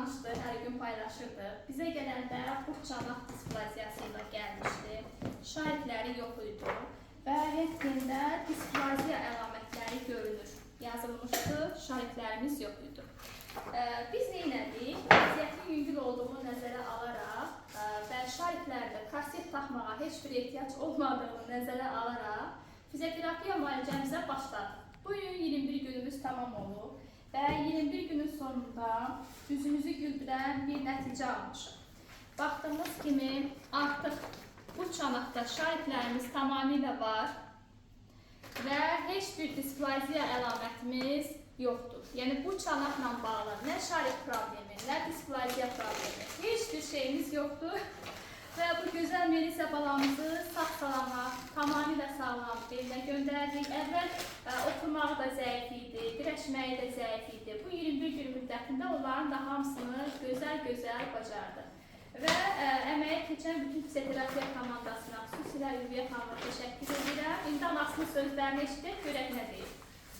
tanışdı, hər gün paylaşırdı. Bizə gələndə burç çanaq displaziyasıyla gəlmişdi. Şahidləri yox idi və rentgndə displaziya əlamətləri görünür. Yazılmışdı, şahidlərimiz yox idi. Biz nə etdik? Vəziyyətin yüngül olduğunu nəzərə alaraq və şahidlərdə korset taxmağa heç bir ehtiyac olmadığını nəzərə alaraq fizioterapiya müalicəmizə başladıq. Bu gün 21 günümüz tamam olub və 21 günün sonunda üzümüzü güldürən bir nəticə almışıq. Baxdığımız kimi artıq bu çanaqda şahidlərimiz tamamilə var və heç bir displaziya əlamətimiz yoxdur. Yəni bu çanaqla bağlı nə şarik problemi, nə displaziya problemi, heç bir şeyimiz yoxdur. Və bu gözəl Melisa balamızı sağ-salamat, tamamilə sağlam belinə göndərdik. Əvvəl oturmağı da zəif idi, dirəşməyi də zəif idi. Bu 21 gün müddətində onların da hamısını gözəl bacardı. Və əməyə keçən bütün fizioterapiya komandasına, xüsusilə Ülviyə xanıma təşəkkür edirəm. İndi anasının sözlərini eşidək, görək nə deyir.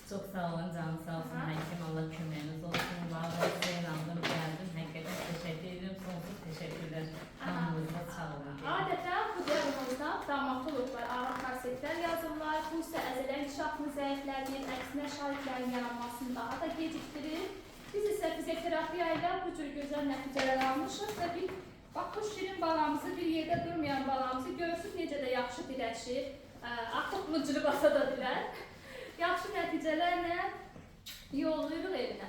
Çox sağ olun, canım sağ olsun, həkim Allah köməyiniz olsun. Vallahi inandım, gəldim, həqiqətən təşəkkür edirəm, sonsuz təşəkkürlər. Hamınızda sağ olun. Adətən bu diaqnozdan travmatologlar ağır korsetlər yazırlar. Bu isə əzələ inkişafını zəiflədir, əksinə şahidlərin yaranmasını daha da gecikdirir. Biz isə fizioterapiya ilə bu cür gözəl nəticələr almışıq və bax bu şirin balamızı, bir yerdə durmayan balamızı görürsünüz necə də yaxşı dirəşir. Artıq bunu cırı basa da bilər. Yaxşı nəticələrlə yollayırıq evinə.